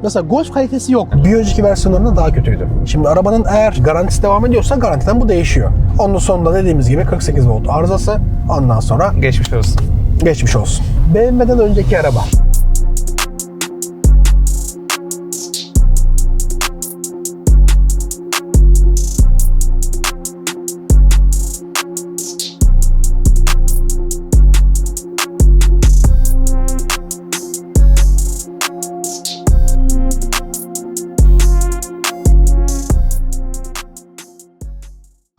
Mesela Golf kalitesi yok. Bir önceki versiyonlarında daha kötüydü. Şimdi arabanın eğer garantisi devam ediyorsa garantiden bu değişiyor. Onun sonunda dediğimiz gibi 48 volt arızası, ondan sonra Geçmiş olsun. geçmiş olsun. BMW'den önceki araba.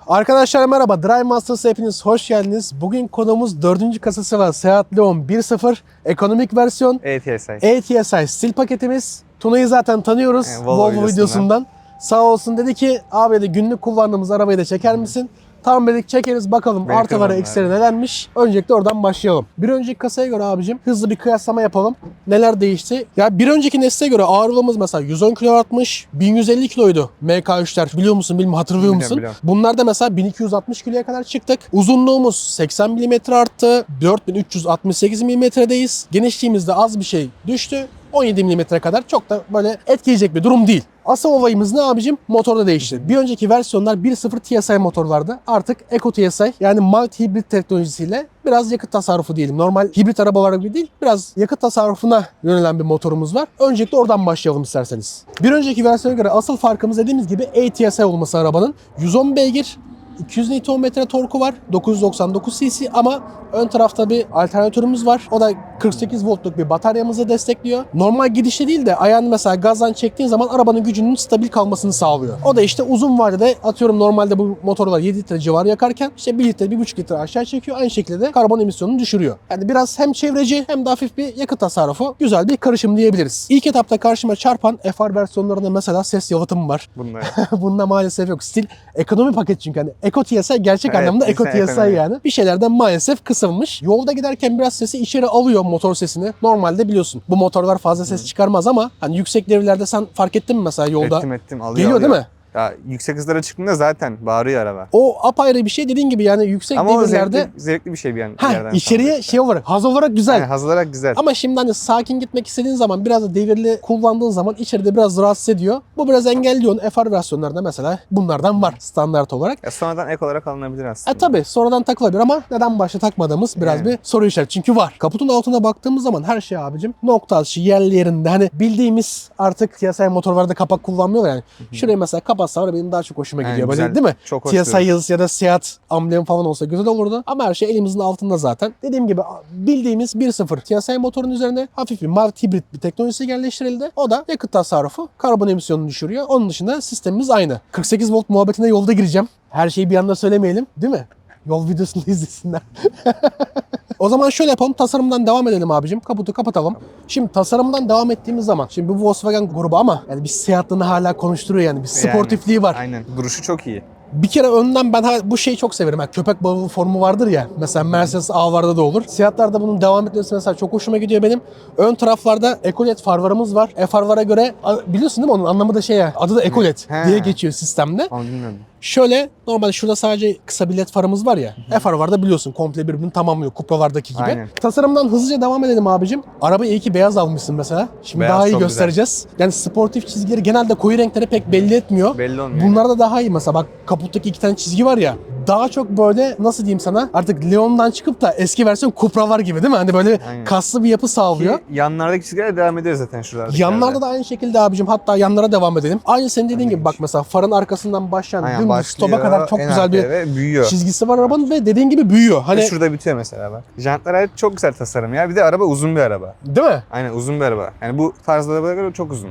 Arkadaşlar merhaba, Drive Masters'a hepiniz hoş geldiniz. Bugün konumuz 4. kasası var. Seat Leon 1.0 ekonomik versiyon ETSI. ETSI stil paketimiz. Tuna'yı zaten tanıyoruz Volvo videosundan. Sağ olsun dedi ki abi de günlük kullandığımız arabayı da çeker misin? Tamam dedik, çekeriz bakalım artıları eksileri nelermiş. Öncelikle oradan başlayalım. Bir önceki kasaya göre abicim hızlı bir kıyaslama yapalım. Neler değişti? Ya bir önceki nesle göre ağırlığımız mesela 110 kilo artmış. 1150 kiloydu MK3'ler. Biliyor musun bilmiyorum, hatırlıyor musun? Biliyorum. Bunlarda mesela 1260 kiloya kadar çıktık. Uzunluğumuz 80 mm arttı. 4368 mm'deyiz. Genişliğimiz de az bir şey düştü. 17 mm'ye kadar çok da böyle etkileyecek bir durum değil. Asıl olayımız ne abicim? Motorda değişti. Bir önceki versiyonlar 1.0 TSI motorlardı. Artık Eco TSI yani mild hibrit teknolojisiyle biraz yakıt tasarrufu diyelim. Normal hibrit arabalar gibi değil, biraz yakıt tasarrufuna yönelen bir motorumuz var. Öncelikle oradan başlayalım isterseniz. Bir önceki versiyona göre asıl farkımız dediğimiz gibi ATSI olması arabanın. 110 beygir, 200 Nm torku var, 999 cc ama ön tarafta bir alternatörümüz var. O da 48 voltluk bir bataryamızı destekliyor. Normal gidişte değil de ayağını mesela gazdan çektiğin zaman arabanın gücünün stabil kalmasını sağlıyor. O da işte uzun vadede atıyorum normalde bu motorlar 7 litre civarı yakarken işte 1 litre 1,5 litre aşağı çekiyor. Aynı şekilde de karbon emisyonunu düşürüyor. Yani biraz hem çevreci hem de hafif bir yakıt tasarrufu, güzel bir karışım diyebiliriz. İlk etapta karşıma çarpan FR versiyonlarında mesela ses yalıtımı var. Bunda maalesef yok. Stil ekonomi paket çünkü hani Eco TSI gerçek anlamda Eco TSI yani. Bir şeylerden maalesef kısılmış. Yolda giderken biraz sesi içeri alıyor, motor sesini. Normalde biliyorsun bu motorlar fazla ses çıkarmaz ama hani yüksek devirlerde sen fark ettin mi mesela yolda? Ettim. Alıyor, Geliyor değil mi? Ya yüksek hızlara çıktığında zaten bağırıyor araba. O apayrı bir şey, dediğin gibi yani yüksek Ama devirlerde. Ama zevkli bir şey bir Ha, yerden. içeriye işte. şey olarak, haz olarak güzel. Yani haz olarak güzel. Ama şimdi hani sakin gitmek istediğin zaman biraz da devirli kullandığın zaman içeride biraz rahatsız ediyor. Bu biraz engelliyor. FR versiyonlarında mesela bunlardan var standart olarak. Ya sonradan ek olarak alınabilir aslında. Tabii sonradan takılabilir ama neden başta takmadığımız biraz bir soru işareti. Çünkü var. Kaputun altına baktığımız zaman her şey abicim nokta atışı yerli yerinde. Hani bildiğimiz artık TSI motorlarda kapak kullanmıyorlar yani. Şuraya mesela kapatsa var, benim daha çok hoşuma gidiyor. Yani böyle güzel, değil mi? çok hoş TSI duruyor. yazısı ya da Seat amblemi falan olsa güzel olurdu. Ama her şey elimizin altında zaten. Dediğim gibi bildiğimiz 1.0 TSI motorun üzerine hafif bir mild hibrit bir teknolojisi yerleştirildi. O da yakıt tasarrufu, karbon emisyonunu düşürüyor. Onun dışında sistemimiz aynı. 48 volt muhabbetine yolda gireceğim. Her şeyi bir anda söylemeyelim, değil mi? Yol videosunu izlesinler. O zaman şöyle yapalım. Tasarımdan devam edelim abicim. Kaputu kapatalım. Şimdi tasarımdan devam ettiğimiz zaman. Şimdi bu Volkswagen grubu ama yani bir Seat'lığını hala konuşturuyor yani. Bir sportifliği var. Aynen. Duruşu çok iyi. Bir kere önden ben bu şeyi çok severim. Yani köpek balığı formu vardır ya. Mesela Mercedes A-Var'da da olur. Seat'larda bunun devam etmesi mesela çok hoşuma gidiyor benim. Ön taraflarda Ecolet farlarımız var. Farlara göre biliyorsun değil mi, onun anlamı da şey ya. Adı da Ecolet diye geçiyor sistemde. Onu bilmiyorum. Şöyle normalde şurada sadece kısa bir led farımız var ya. F-Var'da biliyorsun komple birbirini tamamlıyor. Cupra'lardaki gibi. Aynen. Tasarımdan hızlıca devam edelim abicim. Arabayı iyi ki beyaz almışsın mesela. Şimdi Beyaz daha iyi çok göstereceğiz. Yani sportif çizgileri genelde koyu renkleri pek belli etmiyor. Belli olmuyor. Bunlarda daha iyi mesela, bak kaputtaki 2 tane çizgi var ya. Daha çok böyle nasıl diyeyim sana, artık Leon'dan çıkıp da eski versiyon Cupra var gibi değil mi? Hani böyle kaslı bir yapı sağlıyor. Ki yanlardaki çizgiler devam ediyor zaten şuralarda. Yanlarda da aynı şekilde abicim, hatta yanlara devam edelim. Aynı senin dediğin gibi bak mesela farın arkasından başlayan dümdüz stopa kadar çok güzel bir büyüyor. çizgisi var arabanın ve dediğin gibi büyüyor. Hani şurada bitiyor mesela bak. Jantlar çok güzel tasarım ya. Bir de araba uzun bir araba. değil mi? Aynen, uzun bir araba. Yani bu tarz arabalara göre çok uzun.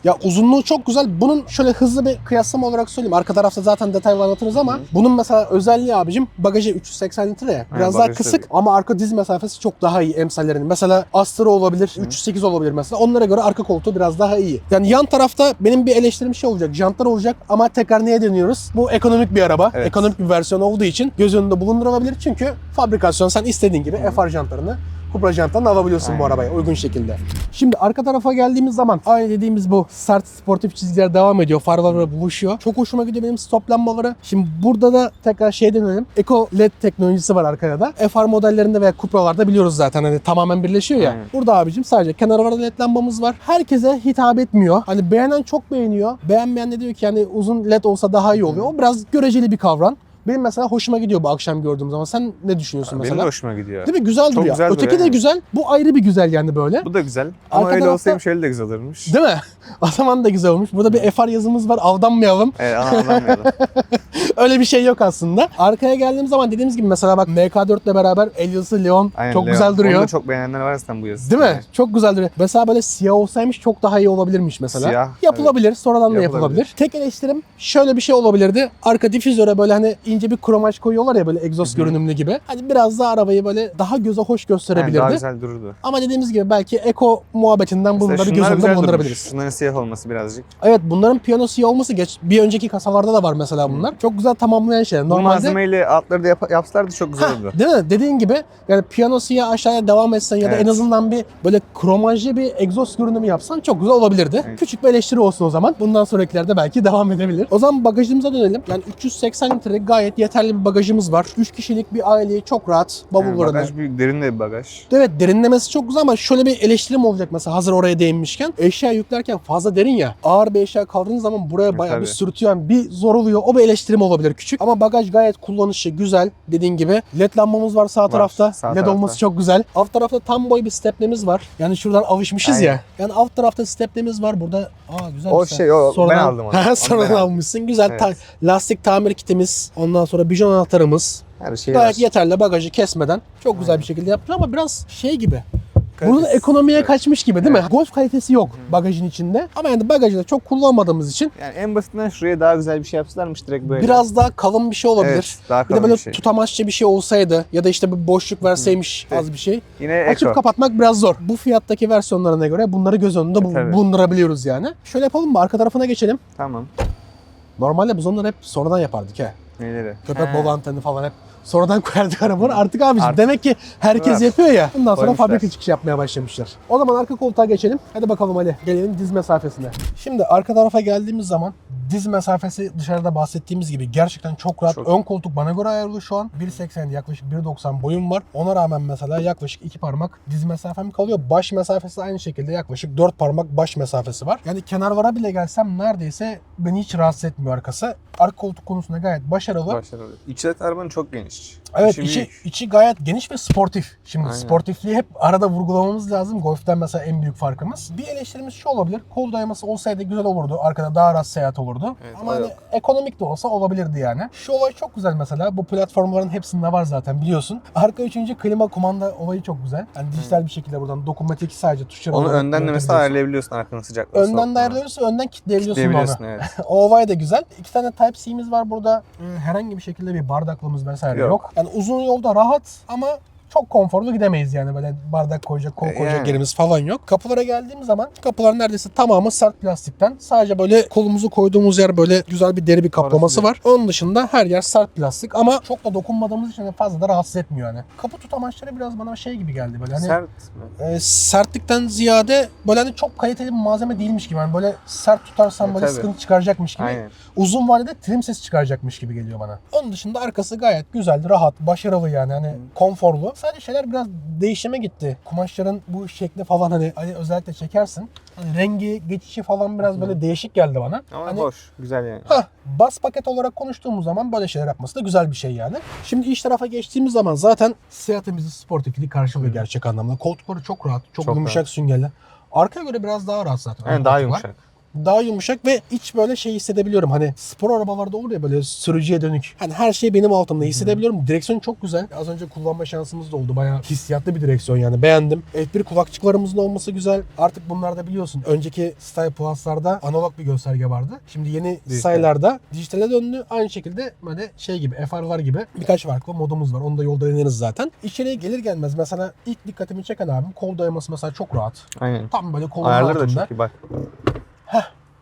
Ya uzunluğu çok güzel. Bunun şöyle hızlı bir kıyaslama olarak söyleyeyim. Arka tarafta zaten detaylı anlatırız ama bunun mesela özelliği abicim, bagajı 380 litre ya. Biraz daha kısık ama arka diz mesafesi çok daha iyi emsallerinin. Mesela Astra olabilir, 308 olabilir mesela. Onlara göre arka koltuğu biraz daha iyi. Yani yan tarafta benim bir eleştirim şey olacak. Jantlar olacak ama tekrar neye dönüyoruz? Bu ekonomik bir araba. Evet. Ekonomik bir versiyon olduğu için göz önünde bulundurulabilir. Çünkü fabrikasyon sen istediğin gibi FR jantlarını Cupra janttan alabiliyorsun bu Aynen. arabaya uygun şekilde. Şimdi arka tarafa geldiğimiz zaman aynı dediğimiz bu sert sportif çizgiler devam ediyor. Farlar buluşuyor. Çok hoşuma gidiyor benim stop lambaları. Şimdi burada da tekrar dönelim. Eco LED teknolojisi var arkada da. FR modellerinde veya Cupra'larda biliyoruz zaten hani tamamen birleşiyor ya. Aynen. Burada abicim sadece kenarlarda LED lambamız var. Herkese hitap etmiyor. Hani beğenen çok beğeniyor. Beğenmeyen de diyor ki yani uzun LED olsa daha iyi oluyor. O biraz göreceli bir kavram. Benim mesela hoşuma gidiyor bu akşam gördüğüm zaman. Sen ne düşünüyorsun Benim mesela? de hoşuma gidiyor. Değil mi? Güzel Çok duruyor. güzel Öteki duruyor, de evet. güzel. Bu ayrı bir güzel yani böyle. Bu da güzel. Ama Arka öyle tarafta- olsaydı şöyle de güzel olurmuş. Değil mi? O zaman da güzel olmuş. Burada bir FR yazımız var. Aldanmayalım. Evet, anlamayalım. Öyle bir şey yok aslında. Arkaya geldiğim zaman dediğimiz gibi mesela bak MK4 ile beraber el yazısı Leon Aynen, çok Leon. güzel duruyor. Onu da çok beğenenler var zaten bu yazı. Değil mi? Çok güzel duruyor. Mesela böyle siyah olsaymış çok daha iyi olabilirmiş mesela. Siyah, Yapılabilir. Sonradan da Yapılabilir. yapılabilir. Tek eleştirim şöyle bir şey olabilirdi. Arka difüzöre böyle hani ince bir kromaj koyuyorlar ya böyle egzoz görünümlü gibi. Hani biraz daha arabayı böyle daha göze hoş Yani gösterebilirdi. daha güzel dururdu. Ama dediğimiz gibi belki eko muhabbetinden bunu da Mesela bir göz şunlar önünde güzel durmuş. bulundurabiliriz. Şunların siyah olması birazcık. Evet bunların piyano siyah olması bir önceki kasalarda da var mesela bunlar. Çok güzel tamamlayan şeyler. Bu Normalde malzemeyle altları da yapsalardı çok güzel olurdu. değil mi? Dediğin gibi yani piyano siyah aşağıya devam etsen ya da Evet. en azından bir böyle kromajlı bir egzoz görünümü yapsan çok güzel olabilirdi. Evet. Küçük bir eleştiri olsun o zaman. Bundan sonrakilerde belki devam edebilir. O zaman bagajımıza dönelim. Yani 380 litrelik gayet yeterli bir bagajımız var. 3 kişilik bir aileyi çok rahat Yani bavullarına. bagaj büyük, derin de bir bagaj. Evet derinlemesi çok güzel ama şöyle bir eleştirim olacak mesela hazır oraya değinmişken. Eşya yüklerken fazla derin ya. Ağır bir eşya kaldığınız zaman buraya bayağı bir Tabii. sürtüyor. Yani bir zor oluyor. O bir eleştirim olabilir küçük. Ama bagaj gayet kullanışlı, güzel. Dediğin gibi LED lambamız var sağ tarafta. sağ LED tarafta. olması çok güzel. Alt tarafta tam boy bir steplemiz var. Yani şuradan alışmışız Aynen. ya. Yani alt tarafta steplemiz var. Burada güzel O bir şey, o, ben aldım onu. Onu Sonradan ben aldım. almışsın. Güzel Evet. lastik tamir kitimiz. Ondan sonra bijon anahtarımız. Her şey Gayet var. yeterli bagajı kesmeden çok güzel bir şekilde yapmış ama biraz şey gibi. Kalitesi. Bunun ekonomiye Evet. kaçmış gibi değil mi? Golf kalitesi yok bagajın içinde. Ama yani bagajı da çok kullanmadığımız için Yani en basitinden şuraya daha güzel bir şey yapsalarmış direkt böyle. biraz daha kalın bir şey olabilir. Evet, daha Bir de kalın böyle bir şey. tutamaçlı bir şey olsaydı ya da işte bir boşluk verseymiş az bir şey. Yine Açıp Eko. kapatmak biraz zor. Bu fiyattaki versiyonlarına göre bunları göz önünde Tabii. bulundurabiliyoruz yani. Şöyle yapalım mı? Arka tarafına geçelim. Tamam. Normalde biz onları hep sonradan yapardık he. Neleri? Köpek He. balığı anteni falan hep sonradan koyardık arabaları. Artık abiciğim Artık demek ki herkes var. yapıyor ya. Bundan sonra Koymuşlar. fabrika çıkışı yapmaya başlamışlar. O zaman arka koltuğa geçelim. Hadi bakalım Ali. Gelelim diz mesafesine. Şimdi arka tarafa geldiğimiz zaman diz mesafesi dışarıda bahsettiğimiz gibi gerçekten çok rahat. Çok. Ön koltuk bana göre ayarlı şu an. 1.80 yaklaşık 1.90 boyum var. Ona rağmen mesela yaklaşık 2 parmak diz mesafem kalıyor. Baş mesafesi aynı şekilde yaklaşık 4 parmak baş mesafesi var. Yani kenarvara bile gelsem neredeyse beni hiç rahatsız etmiyor arkası. Arka koltuk konusunda gayet başarılı. Başarılı. İçi arabanın çok geniş. Evet büyük. içi gayet geniş ve sportif. Şimdi Aynen. sportifliği hep arada vurgulamamız lazım. Golf'ten mesela en büyük farkımız. Bir eleştirimiz şu olabilir. Kol dayaması olsaydı güzel olurdu. Arkada daha rahat seyahat olurdu. Evet, Ama o hani yok. ekonomik de olsa olabilirdi yani. Şu olay çok güzel mesela. Bu platformların hepsinde var zaten biliyorsun. Arka üçüncü klima kumanda olayı çok güzel. Yani dijital bir şekilde buradan dokunmatik sadece tuşları Onu olarak önden de mesela yönetebiliyorsun. ayarlayabiliyorsun arkanın sıcaklığını. Önden de soğukluğunu. ayarlıyorsun, önden kilitleyebiliyorsun onu. Kilitleyebiliyorsun, evet. O olay da güzel. 2 tane Type-C'miz var burada. Herhangi bir şekilde bir bardaklığımız vesaire yok. Yok. Yani uzun yolda rahat ama çok konforlu gidemeyiz yani böyle bardak koyacak, kol koyacak Yani. yerimiz falan yok. Kapılara geldiğim zaman kapılar neredeyse tamamı sert plastikten. Sadece böyle kolumuzu koyduğumuz yer böyle güzel bir deri bir kaplaması Orası var. Onun dışında her yer sert plastik ama çok da dokunmadığımız için fazla da rahatsız etmiyor yani. Kapı tutamaçları biraz bana şey gibi geldi böyle hani Sert mi? sertlikten ziyade böyle hani çok kaliteli bir malzeme değilmiş gibi. Yani böyle sert tutarsan böyle tabii. sıkıntı çıkaracakmış gibi. Aynen. Uzun vadede trim sesi çıkaracakmış gibi geliyor bana. Onun dışında arkası gayet güzel, rahat, başarılı yani hani konforlu. Sadece şeyler biraz değişime gitti. Kumaşların bu şekli falan hani özellikle çekersin. Hani rengi, geçişi falan biraz böyle değişik geldi bana. Ama Hani hoş. Güzel yani. bas paket olarak konuştuğumuz zaman böyle şeyler yapması da güzel bir şey yani. Şimdi iç tarafa geçtiğimiz zaman zaten Seat'imizin sportifliği karşılıyor gerçek anlamda. Koltukları çok rahat, çok yumuşak rahat. süngerli. Arkaya göre biraz daha rahat zaten. Yani ön daha koltuklar. yumuşak. Daha yumuşak ve iç böyle şey hissedebiliyorum. Hani spor arabalarda olur ya böyle sürücüye dönük. Hani her şey benim altımda hissedebiliyorum. Direksiyon çok güzel. Az önce kullanma şansımız da oldu. Bayağı hissiyatlı bir direksiyon yani. Beğendim. F1 kulakçıklarımızın olması güzel. Artık bunlarda biliyorsun. Önceki Style Plus'larda analog bir gösterge vardı. Şimdi yeni Style'larda dijitale döndü. Aynı şekilde böyle şey gibi FR'lar gibi birkaç farklı modumuz var. Onu da yolda deneriz zaten. İçeriye gelir gelmez mesela ilk dikkatimi çeken abim kol dayaması mesela çok rahat. Aynen. Tam böyle kolun Ayarları da altında. çok iyi bak.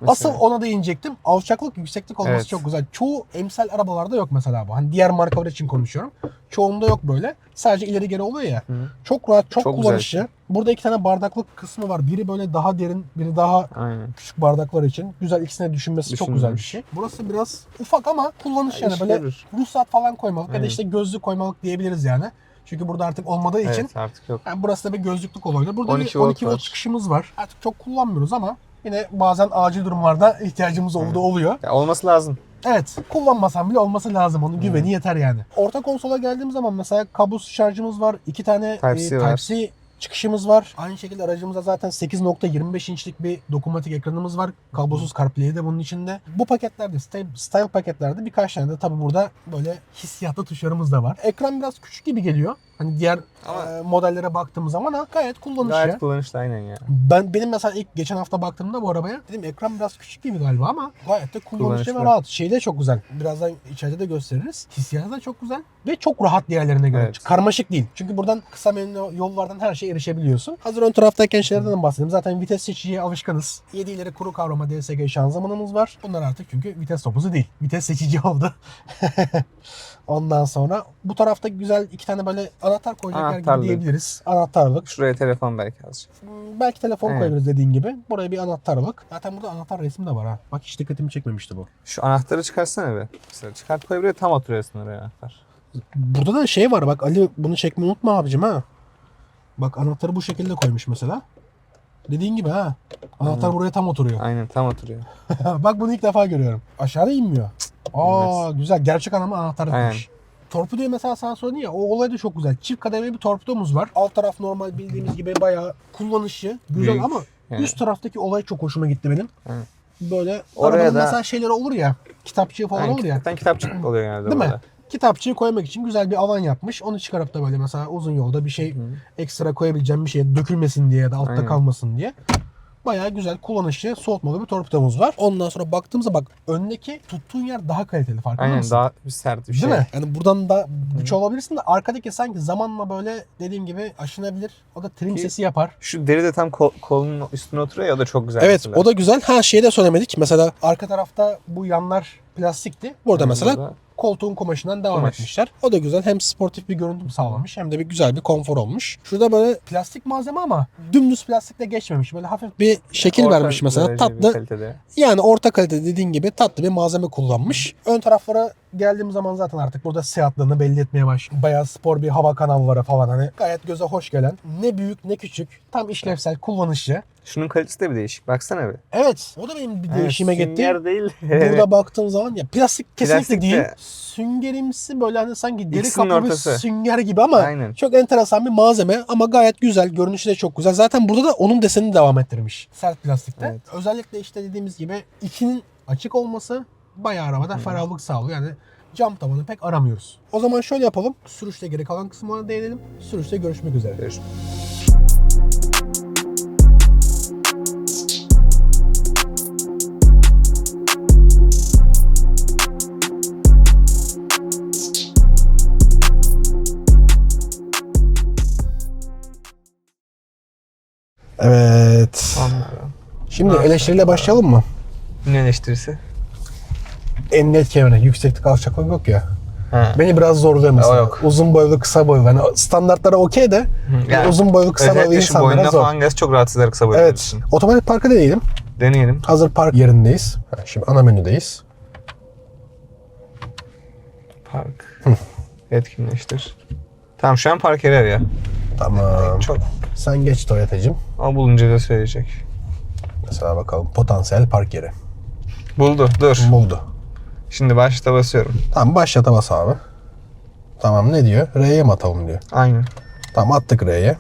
Asıl ona değinecektim. Alçaklık, yükseklik olması Evet. çok güzel. Çoğu emsal arabalarda yok mesela bu. Hani diğer markalar için konuşuyorum. Çoğunda yok böyle. Sadece ileri geri oluyor ya. Hı. Çok rahat, çok Çok kullanışlı. güzel. Burada 2 tane bardaklık kısmı var. Biri böyle daha derin, biri daha Aynen. küçük bardaklar için. Güzel, ikisine düşünmesi çok güzel bir şey. Burası biraz ufak ama kullanış yani İş böyle görür. ruhsat falan koymalık ya da Aynen. işte gözlük koymalık diyebiliriz yani. Çünkü burada artık olmadığı için Evet, artık yok. yani burası da bir gözlüklük olabilir. Burada 12 bir 12 volt volt var. çıkışımız var. Artık çok kullanmıyoruz ama yine bazen acil durumlarda ihtiyacımız olduğu oluyor. Ya olması lazım. Evet, kullanmasam bile olması lazım. Onun güveni yeter yani. Orta konsola geldiğim zaman mesela kablosuz şarjımız var. 2 tane Type-C var. Type-C çıkışımız var. Aynı şekilde aracımızda zaten 8.25 inçlik bir dokunmatik ekranımız var. Kablosuz CarPlay de bunun içinde. Bu paketlerde, style paketlerde birkaç tane de tabii burada böyle hissiyatlı tuşlarımız da var. Ekran biraz küçük gibi geliyor. Hani diğer Ama- modellere baktığımız zaman ha, gayet kullanışlı. Gayet kullanışlı aynen ya. Benim mesela ilk geçen hafta baktığımda bu arabaya dedim ekran biraz küçük gibi galiba ama gayet de kullanışlı ve Kullanışlı. rahat. Şey de çok güzel. Birazdan içeride de gösteririz. Hissiyatı da çok güzel ve çok rahat diğerlerine göre. Evet. Karmaşık değil. Çünkü buradan kısa menü yollardan her şeye erişebiliyorsun. Hazır ön taraftayken şeylerden de bahsedeyim. Zaten vites seçiciye alışkınız. 7 ileri kuru kavrama DSG şanzımanımız var. Bunlar artık çünkü vites topuzu değil. Vites seçici oldu. Ondan sonra bu tarafta güzel 2 tane böyle anahtar koyacak yer gibi Anahtarlık. diyebiliriz. Anahtarlık. Şuraya telefon belki azıcık. Belki telefon Evet. koyabiliriz dediğin gibi. Buraya bir anahtarlık. Zaten burada anahtar resmi de var ha. Bak hiç dikkatimi çekmemişti bu. Şu anahtarı çıkarsana be. Mesela çıkart koy buraya, tam oturuyorsun oraya anahtar. Burada da şey var bak Ali, bunu çekmeyi unutma abicim ha. Bak anahtarı bu şekilde koymuş mesela. Dediğin gibi ha. Anahtar buraya tam oturuyor. Aynen, tam oturuyor. Bak bunu ilk defa görüyorum. Aşağıda inmiyor. Aa güzel. Gerçek anlamda anahtar Aynen. yapmış. Torpidoyu mesela sana söyledim ya, o olay da çok güzel. Çift kademeli bir torpidomuz var. Alt taraf normal bildiğimiz gibi bayağı kullanışlı. Güzel Büyük. ama Yani. üst taraftaki olay çok hoşuma gitti benim. Evet. Böyle Oraya arabanın da- mesela şeyleri olur ya. Kitapçığı falan Aynen, olur ya. zaten kitapçık oluyor genelde Değil mi? burada. Kitapçığı koymak için güzel bir alan yapmış. Onu çıkarıp da böyle mesela uzun yolda bir şey ekstra koyabileceğim bir şey dökülmesin diye ya da altta Aynen. kalmasın diye. Bayağı güzel kullanışlı soğutmalı bir torpidomuz var. Ondan sonra baktığımızda bak öndeki tuttuğun yer daha kaliteli, farkında Aynen, mısın? daha bir sert bir şey. Değil mi? Yani buradan da güç olabilirsin de arkadaki sanki zamanla böyle dediğim gibi aşınabilir. O da trim Ki- sesi yapar. Şu deri de tam kolunun üstüne oturuyor ya, o da çok güzel. Evet mesela. o da güzel. Ha şeyi de söylemedik. Mesela arka tarafta bu yanlar plastikti. Burada mesela Burada koltuğun kumaşından devam kumaş. etmişler. O da güzel. Hem sportif bir görüntü sağlamış hem de bir güzel bir konfor olmuş. Şurada böyle plastik malzeme ama dümdüz plastikle geçmemiş. Böyle hafif bir şekil orta vermiş mesela. derece bir Tatlı. kalitede. Yani orta kalite dediğin gibi tatlı bir malzeme kullanmış. Ön taraflara geldiğim zaman zaten artık burada seyahatlığını belli etmeye başlıyor. Bayağı spor bir hava kanalları falan, hani gayet göze hoş gelen. Ne büyük ne küçük. Tam işlevsel, kullanışlı. Şunun kalitesi de bir değişik. Baksana bir. Evet. O da benim bir değişime gitti. Sünger değil. Burada baktığın zaman ya plastik kesinlikle Plastik değil. de- Süngerimsi böyle hani sanki deri İkisinin kaplı bir ortası. sünger gibi ama Aynen. çok enteresan bir malzeme ama gayet güzel. Görünüşü de çok güzel. Zaten burada da onun desenini devam ettirmiş. Sert plastikte. Evet. Özellikle işte dediğimiz gibi içinin açık olması bayağı arabada ferahlık sağlıyor. Yani cam tavanı pek aramıyoruz. O zaman şöyle yapalım. Sürüşte geri kalan kısımlarına değinelim. Sürüşte görüşmek üzere. Görüşmek. Evet. Anladım. Şimdi eleştiriyle başlayalım mı? Ne eleştirisi? Emniyet kemerine yükseklik alçaklık yok ya. Ha. Beni biraz zorluyor mesela. O yok. Uzun boylu, kısa boylu. Yani standartlara okey de Yani uzun boylu, kısa boylu özellikle şu insanlara boyunda zor. falan gelse çok rahatsız eder kısa boylu Evet. diyorsun. Otomatik parkı deneyelim. Deneyelim. Hazır park yerindeyiz. Şimdi ana menüdeyiz. Park. Etkinleştir. Tamam, şu an park yeri ya. Tamam. Çok. Sen geç Toyota'cığım. O bulunca da söyleyecek. Mesela bakalım potansiyel park yeri. Buldu. Dur. Buldu. Şimdi başta basıyorum. Tamam başlata bas abi. Tamam ne diyor? R'ye mi atalım diyor. Aynen. Tamam attık R'ye.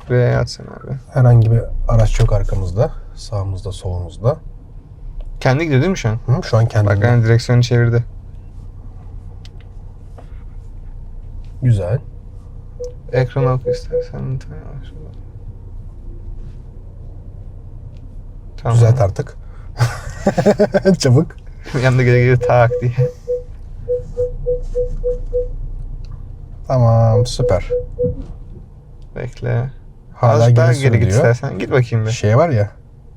Buraya atsana abi. Herhangi bir araç yok arkamızda. Sağımızda solumuzda. Kendi gidiyor değil mi şu an? Hı, şu an Bak kendinde. yani direksiyonu çevirdi. Güzel. Ekran oku istersen. Tamam. Düzelt artık. Çabuk. Yanında geri tak diye. Tamam süper. Bekle. Hala Azıcık daha geri geri git diyor. istersen. Git bakayım bir. Şey var ya.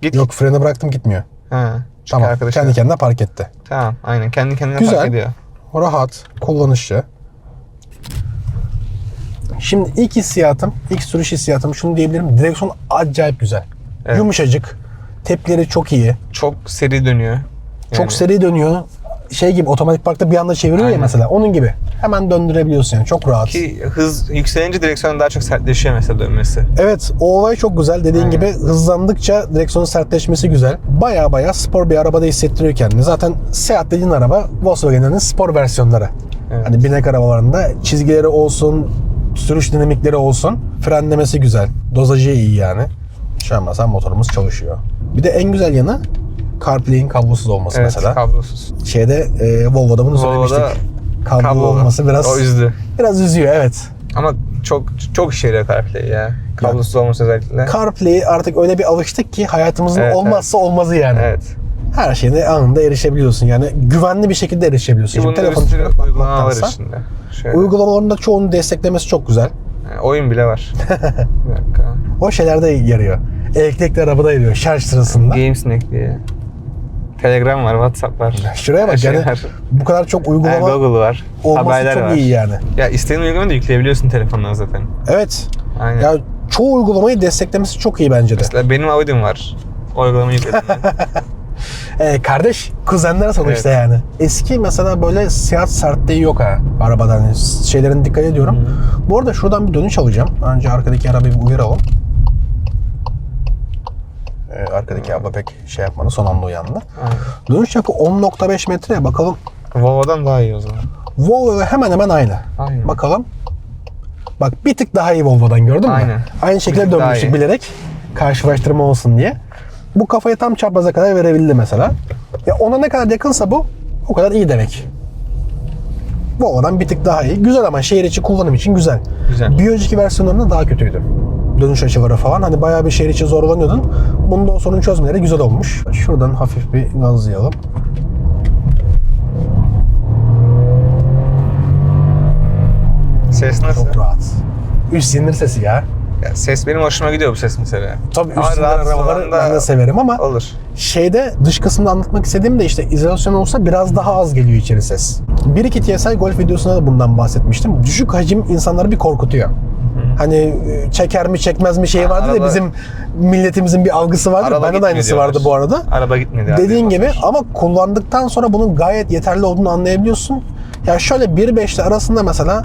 Git. Yok freni bıraktım gitmiyor. Ha. Çünkü Tamam arkadaşlar- kendi kendine park etti. Tamam. Aynen. Kendi kendine Güzel. fark ediyor. Rahat, kullanışlı. Şimdi ilk sürüş hissiyatım şunu diyebilirim. Direksiyon acayip güzel. Evet. Yumuşacık. Tepkileri çok iyi. Çok seri dönüyor. Çok seri dönüyor. Şey gibi otomatik parkta bir anda çeviriyor ya Aynen. mesela. Onun gibi. Hemen döndürebiliyorsun yani. Çok rahat. Ki hız yükselince direksiyon daha çok sertleşiyor mesela dönmesi. Evet, o olay çok güzel. Dediğin Aynen. gibi hızlandıkça direksiyonun sertleşmesi güzel. Baya spor bir arabada hissettiriyor kendini. Zaten Seat dediğin araba Volkswagen'in spor versiyonları. Evet. Hani binek arabalarında çizgileri olsun, sürüş dinamikleri olsun. Frenlemesi güzel. Dozajı iyi yani. Şu an mesela motorumuz çalışıyor. Bir de en güzel yanı CarPlay'in kablosuz olması Evet, mesela. kablosuz. Volvo'da bunu Volvo'da söylemiştik. Kablo kablolu. olması O üzdü. biraz üzüyor, evet. Ama çok işe yarıyor CarPlay ya. Kablosuz olması özellikle. CarPlay'e artık öyle bir alıştık ki hayatımızın Evet, olmazsa olmazı yani. Evet. Her şeyine anında erişebiliyorsun yani güvenli bir şekilde erişebiliyorsun. Bunun Şimdi bir sürü çıkarıp uygulama var bakmaktansa, içinde. Şöyle. uygulamalarında çoğunun desteklemesi çok güzel. Yani oyun bile var. Bir dakika. O şeylerde yarıyor. Elektrikli arabada yarıyor şarj sırasında. GameSnack diye. Telegram var, WhatsApp var. Şuraya Her bak şey yani var. bu kadar çok uygulama Google var. olması Haberler çok var. iyi yani. Ya istediğin uygulamayı da yükleyebiliyorsun telefondan zaten. Evet. Aynen. Ya çoğu uygulamayı desteklemesi çok iyi bence de. Mesela benim Audi'm var. O uygulamayı yükledim ben. Kardeş, kuzenler sonuçta Evet. yani. Eski mesela böyle Seat sertliği yok ha arabadan. Yani şeylerin dikkat ediyorum. Bu arada şuradan bir dönüş alacağım. Önce arkadaki arabayı bir uyaralım. Arkadaki abla pek şey yapmadı. Son anda uyandı. Aynen. Dönüş çapı 10.5 metreye bakalım. Volvo'dan daha iyi o zaman. Volvo hemen hemen aynı. Aynen. Bakalım. Bak bir tık daha iyi Volvo'dan, gördün mü? Aynen. Aynı şekilde Bir tık daha dönmüştük iyi. bilerek. Karşılaştırma olsun diye. Bu kafayı tam çapraza kadar verebildi mesela. Ya ona ne kadar yakınsa bu o kadar iyi demek. Volvo'dan bir tık daha iyi. Güzel ama şehir içi kullanım için güzel. Güzel. Bir önceki versiyonlarında daha kötüydü. Dönüş açıları falan. Hani bayağı bir şehir içi zorlanıyordun. Bunda o sorun çözmeleri güzel olmuş. Şuradan hafif bir gazlayalım. Ses nasıl? Çok rahat. Üst silindir sesi ya. Ya ses benim hoşuma gidiyor bu ses mesela. Tabii üst Ama silindir rahatsız arabaları olan da ben de severim ama olur. şeyde dış kısmında anlatmak istediğim de işte izolasyon olsa biraz daha az geliyor içeri ses. 1.2 TSI Golf videosunda da bundan bahsetmiştim. Düşük hacim insanları bir korkutuyor. Hani çeker mi çekmez mi şey vardı ya, araba- bizim milletimizin bir algısı vardı. Araba Bende de gitmiyor aynısı diyorlar. vardı bu arada. Araba gitmedi. Dediğin gibi ama kullandıktan sonra bunun gayet yeterli olduğunu anlayabiliyorsun. Ya şöyle 1.5 ile arasında mesela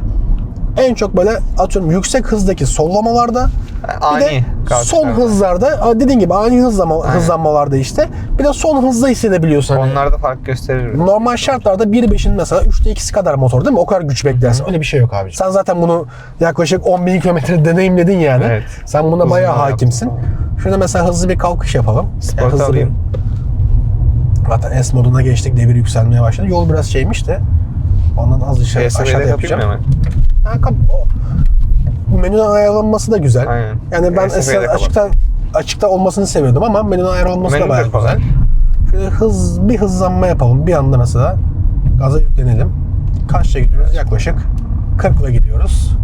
en çok böyle atıyorum yüksek hızdaki sollamalarda, bir de ani son kalkışlarda. hızlarda dediğin gibi ani hızlanmalarda işte bir de son hızda hissedebiliyorsun. Hani Onlar da fark gösterir. normal şartlarda 1.5'in mesela 3'te 2'si kadar motor değil mi? O kadar güç beklersin. Öyle bir şey yok abi. Sen zaten bunu yaklaşık 10.000 kilometre deneyimledin yani. Evet. Sen buna Uzun bayağı yol hakimsin. Şurada mesela hızlı bir kalkış yapalım. Sport hızlı alayım. Zaten S moduna geçtik. Devir yükselmeye başladı. Yol biraz şeymiş de ondan az aşağıda PSV'de yapacağım. yapayım mı O menünün ayarlanması da güzel. Aynen. Yani ben PSV'de eskiden açıkta olmasını seviyordum ama menünün ayarlanması da Menü de bayağı kolay. güzel. Şöyle bir hızlanma yapalım. Bir anda mesela gaza yüklenelim. Kaçta gidiyoruz? Yaklaşık 40 ile gidiyoruz.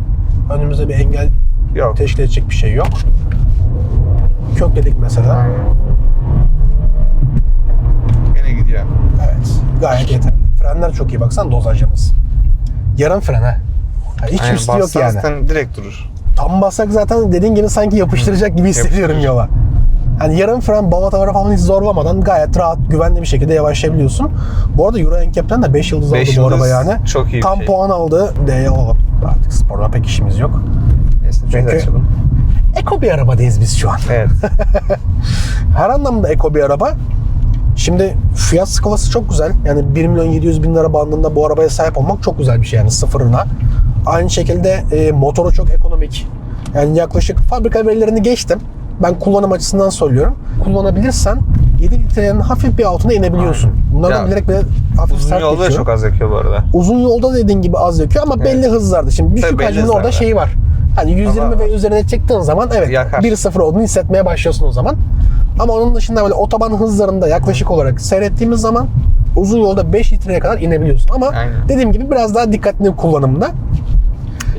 Önümüzde bir engel Yok. teşkil edecek bir şey yok. Kökledik mesela. Aynen. Gene gidiyor. Evet. Gayet yeterli. Frenler çok iyi. Baksana dozajımız. Yarım fren ha. Hiç Aynen, üstü yok bassan yani. zaten direkt durur. Tam bassak zaten dediğin gibi sanki yapıştıracak gibi hissediyorum Yapıştırır. yola. Hani yarım fren, balataları falan hiç zorlamadan gayet rahat, güvenli bir şekilde yavaşlayabiliyorsun. Bu arada Euro NCAP'ten de 5 yıldız aldı 5 bu yıldız araba yani. çok iyi bir Tam şey. puan aldı. D'ye alalım. Artık sporla pek işimiz yok. Neyse, Çünkü- açalım. Eko bir arabadayız biz şu an. Evet. Her anlamda eko bir araba. Şimdi fiyat skalası çok güzel. Yani 1.700.000 lira bandında bu arabaya sahip olmak çok güzel bir şey yani sıfırına. Aynı şekilde motoru çok ekonomik. Yani yaklaşık fabrika verilerini geçtim. Ben kullanım açısından söylüyorum. Kullanabilirsen 7 litrenin hafif bir altına inebiliyorsun. Bunlardan Ya, bilerek böyle hafif Uzun sert yolda da geçiyorum. çok az yakıyor bu arada. Uzun yolda dediğin gibi az yakıyor ama belli hızlarda. Şimdi düşük Tabii belli hacmin orada hızlarda. şeyi var. Hani 120 Ama- ve üzerine çıktığın zaman evet Yakar. 1.0 olduğunu hissetmeye başlıyorsun o zaman. Ama onun dışında böyle otoban hızlarında yaklaşık olarak seyrettiğimiz zaman uzun yolda 5 litreye kadar inebiliyorsun. Ama Aynen. dediğim gibi biraz daha dikkatli kullanımda.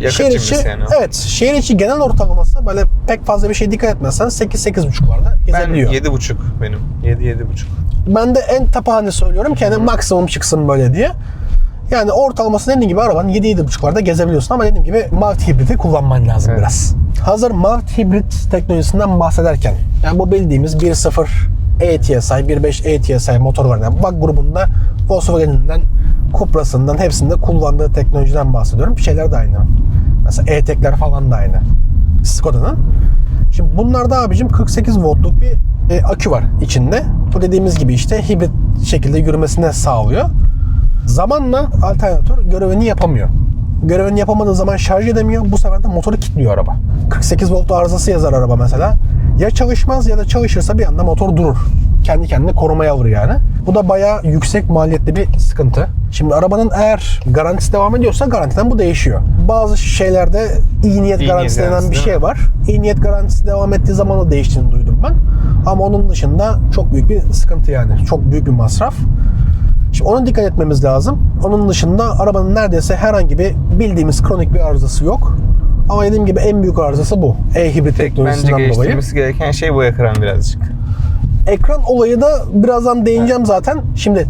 Yakıt Şehir içi, cimrisi yani o. evet, şehir içi genel ortalaması böyle pek fazla bir şey dikkat etmezsen 8-8.5'larda Ben gezebiliyor. 7,5 benim. 7,5. Ben de en tapağını söylüyorum ki hani maksimum çıksın böyle diye. Yani ortalaması dediğim gibi arabanın 7-7,5'larda gezebiliyorsun ama dediğim gibi Mavt hibridi kullanman lazım biraz. Hazır Mavt hibrit teknolojisinden bahsederken, yani bu bildiğimiz 1.0 E-TSI, 1.5 E-TSI motor var. Yani bug grubunda Volkswagen'inden, Cupra'sından hepsinde kullandığı teknolojiden bahsediyorum. Şeyler de aynı. Mesela E-Tek'ler falan da aynı. Skoda'nın. Şimdi bunlarda abicim 48 voltluk bir akü var içinde. Bu dediğimiz gibi işte hibrit şekilde yürümesine sağlıyor. Zamanla alternatör görevini yapamıyor. Görevini yapamadığı zaman şarj edemiyor. Bu sefer de motoru kilitliyor araba. 48 volt arızası yazar araba mesela. Ya çalışmaz ya da çalışırsa bir anda motor durur. Kendi kendine korumaya alır yani. Bu da bayağı yüksek maliyetli bir sıkıntı. Şimdi arabanın eğer garantisi devam ediyorsa garantiden bu değişiyor. Bazı şeylerde iyi niyet garantisi denen bir şey var. İyi niyet garantisi devam ettiği zaman da değiştiğini duydum ben. Ama onun dışında çok büyük bir sıkıntı yani. Çok büyük bir masraf. Şimdi ona dikkat etmemiz lazım. Onun dışında arabanın neredeyse herhangi bir bildiğimiz kronik bir arızası yok. Ama dediğim gibi en büyük arızası bu. E-hibrit teknolojisinden Bence dolayı. geliştirmesi gereken şey bu ekran birazcık. Ekran olayı da birazdan değineceğim zaten. Şimdi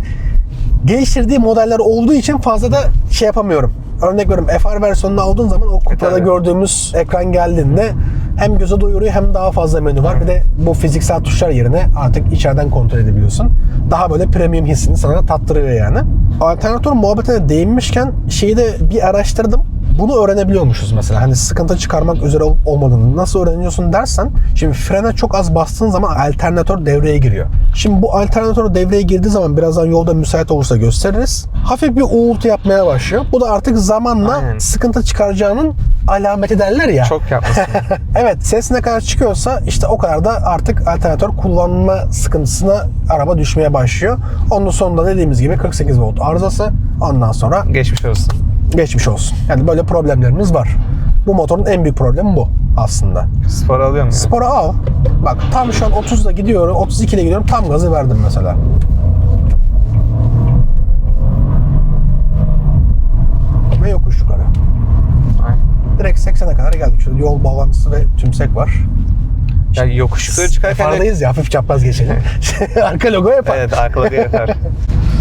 geliştirdiği modeller olduğu için fazla da şey yapamıyorum. Örnek veriyorum, FR versiyonunu aldığın zaman o Cupra'da gördüğümüz ekran geldiğinde hem göze doyuruyor hem daha fazla menü var. Bir de bu fiziksel tuşlar yerine artık içeriden kontrol edebiliyorsun. Daha böyle premium hissini sana tattırıyor yani. Alternatör muhabbetine değinmişken şeyi de bir araştırdım. Bunu öğrenebiliyormuşuz mesela. Hani sıkıntı çıkarmak üzere olup olmadığını nasıl öğreniyorsun dersen, şimdi frene çok az bastığın zaman alternatör devreye giriyor. Şimdi bu alternatör devreye girdiği zaman birazdan yolda müsait olursa gösteririz. Hafif bir uğultu yapmaya başlıyor. Bu da artık zamanla sıkıntı çıkaracağının alameti derler ya. Çok yapmasın. Evet, ses ne kadar çıkıyorsa işte o kadar da artık alternatör kullanma sıkıntısına araba düşmeye başlıyor. Onun sonunda dediğimiz gibi 48 volt arızası, ondan sonra Geçmiş olsun. geçmiş olsun. Yani böyle problemlerimiz var. Bu motorun en büyük problemi bu aslında. Spor alıyor musun? Spora al. Bak tam şu an 30'da gidiyorum, 32'de gidiyorum. Tam gazı verdim mesela. Ve yokuş yukarı. Aynen. Direkt 80'e kadar geldik. Şurada yol bağlantısı ve tümsek var. Ya yokuş yukarı çıkarken de... Fardayız ya, hafif çapraz geçelim. Arka logo yapar. Evet, arkaları yapar.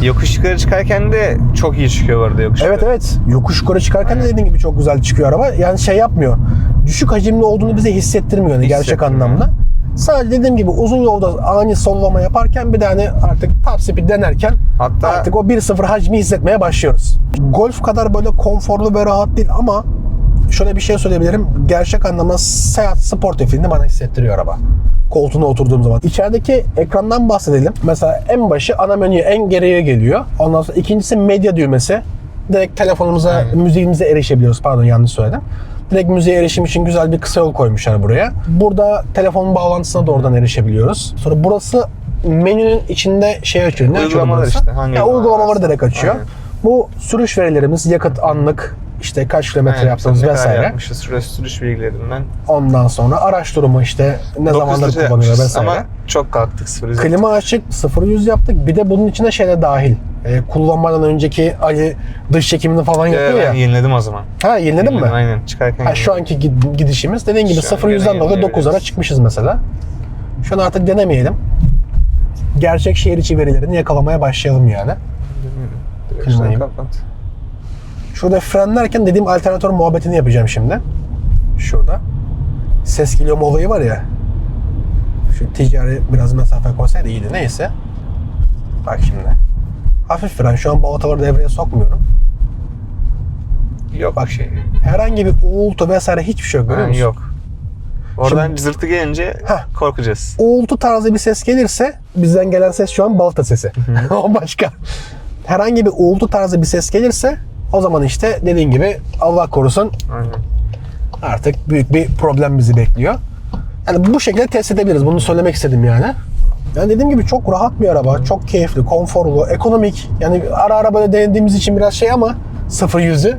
Yokuş yukarı çıkarken de çok iyi çıkıyor bu arada yokuş Evet yukarı. evet. Yokuş yukarı çıkarken de dediğin gibi çok güzel çıkıyor araba. Yani şey yapmıyor. Düşük hacimli olduğunu bize hissettirmiyor yani gerçek anlamda. Sadece dediğim gibi uzun yolda ani sollama yaparken bir de hani artık top speed denerken Hatta artık o 1.0 hacmi hissetmeye başlıyoruz. Golf kadar böyle konforlu ve rahat değil ama şöyle bir şey söyleyebilirim. Gerçek anlamda Seat Sportifi'ni bana hissettiriyor araba. Koltuğuna oturduğum zaman. İçerideki ekrandan bahsedelim. Mesela en başı ana menüye en geriye geliyor. Ondan sonra ikincisi medya düğmesi. Direkt telefonumuza, müziğimize erişebiliyoruz. Pardon, yanlış söyledim. Direkt müziğe erişim için güzel bir kısa yol koymuşlar buraya. Burada telefonun bağlantısına da oradan erişebiliyoruz. Sonra burası menünün içinde şey açıyor. Ne açıyor uygulamalar burası? işte. Hangi Uygulamaları direkt açıyor. Aynen. Bu sürüş verilerimiz, yakıt anlık, işte kaç kilometre yaptığımız ne kadar vesaire. yapmışız sürüş bilgilerinden. Ondan sonra araç durumu, işte ne 9 zamandır litre kullanıyor yapmışız vesaire. ama çok kalktık 0 Klima açık, 0-100 yaptık. Bir de bunun içine şey de dahil. Kullanmadan önceki Ali dış çekimini falan yapıyor Ben ya. yeniledim o zaman. Ha, yeniledin mi? Aynen, çıkarken Ha, şu anki gidişimiz dediğin gibi Şu an 0-100'den gene dolayı 9'lara yenileyebiliriz. çıkmışız mesela. Şu an artık denemeyelim. Gerçek şehir içi verilerini yakalamaya başlayalım yani. Direksiyonu kapat. Şurada frenlerken dediğim alternatör muhabbetini yapacağım şimdi. Şurada. Ses geliyor mu olayı var ya. Şu ticari biraz mesafe koysaydı iyiydi. Neyse. Bak şimdi. Hafif fren. Şu an balataları devreye sokmuyorum. Yok Bak şey. herhangi bir uğultu vesaire hiçbir şey yok, görüyor musun? Yok. Oradan Şimdi- cızırtı gelince korkacağız. Uğultu tarzı bir ses gelirse bizden gelen ses şu an balata sesi. O başka. Herhangi bir uğultu tarzı bir ses gelirse o zaman işte dediğin gibi Allah korusun Aynen. artık büyük bir problem bizi bekliyor. Yani bu şekilde test edebiliriz. Bunu söylemek istedim yani. Yani dediğim gibi çok rahat bir araba. Çok keyifli, konforlu, ekonomik. Yani ara ara böyle denediğimiz için biraz şey ama 0-100'ü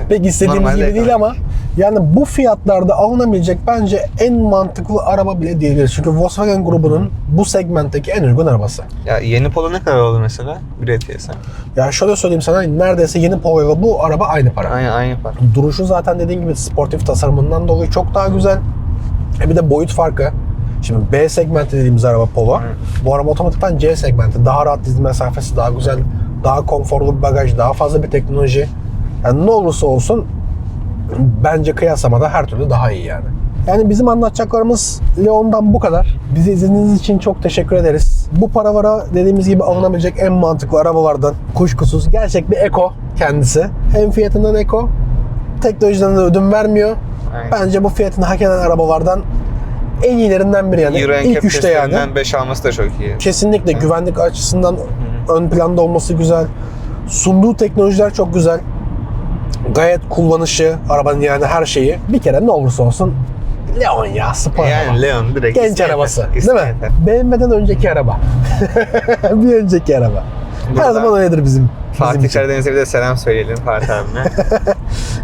pek istediğimiz Normalde gibi değil ama yani bu fiyatlarda alınabilecek bence en mantıklı araba bile diyebiliriz. Çünkü Volkswagen grubunun bu segmentteki en uygun arabası. Ya yeni Polo ne kadar oldu mesela? Bir ETS'e. Ya şöyle söyleyeyim sana, neredeyse yeni Polo'yla bu araba aynı para. Aynı yapar. Duruşu zaten dediğim gibi sportif tasarımından dolayı çok daha güzel. Bir de boyut farkı. Şimdi B segmenti dediğimiz araba Polo. Bu araba otomatikman C segmenti. Daha rahat diz mesafesi, daha güzel, daha konforlu bir bagaj, daha fazla bir teknoloji. Yani ne olursa olsun bence kıyaslamada her türlü daha iyi yani. Yani bizim anlatacaklarımız Leon'dan bu kadar. Bizi izlediğiniz için çok teşekkür ederiz. Bu paravara dediğimiz gibi alınabilecek en mantıklı arabalardan kuşkusuz. Gerçek bir eko kendisi. Hem fiyatından eko, teknolojiden de ödün vermiyor. Aynen. Bence bu fiyatını hak eden arabalardan en iyilerinden biri yani. Euro İlk NCAP üçte yani. testlerinden 5 alması da çok iyi. Kesinlikle güvenlik açısından ön planda olması güzel. Sunduğu teknolojiler çok güzel. Gayet kullanışı, arabanın yani her şeyi. Bir kere ne olursa olsun Leon ya, spor araba. Yani Leon direkt Genç iste arabası yeter, değil iste mi? yeter. BMW'den önceki araba. Bir önceki araba. Her Buradan zaman öyledir bizim Fatih için. Karadeniz'e bir de selam söyleyelim Fatih abime.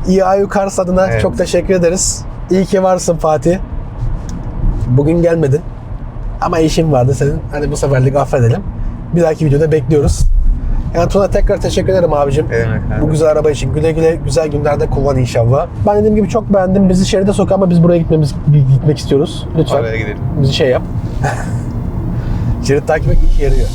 İAU Cars adına Evet. çok teşekkür ederiz. İyi ki varsın Fatih. Bugün gelmedin. Ama işin vardı senin. Hadi bu seferlik affedelim. Bir dahaki videoda bekliyoruz. Yani Tuna tekrar teşekkür ederim abicim. Ne demek abi? Bu güzel araba için. Güle güle güzel günlerde kullan inşallah. Ben dediğim gibi çok beğendim. Bizi şeride sok ama biz buraya gitmek istiyoruz. Lütfen Oraya gidelim. bizi şey yap. Şerit takip et, işe yarıyor.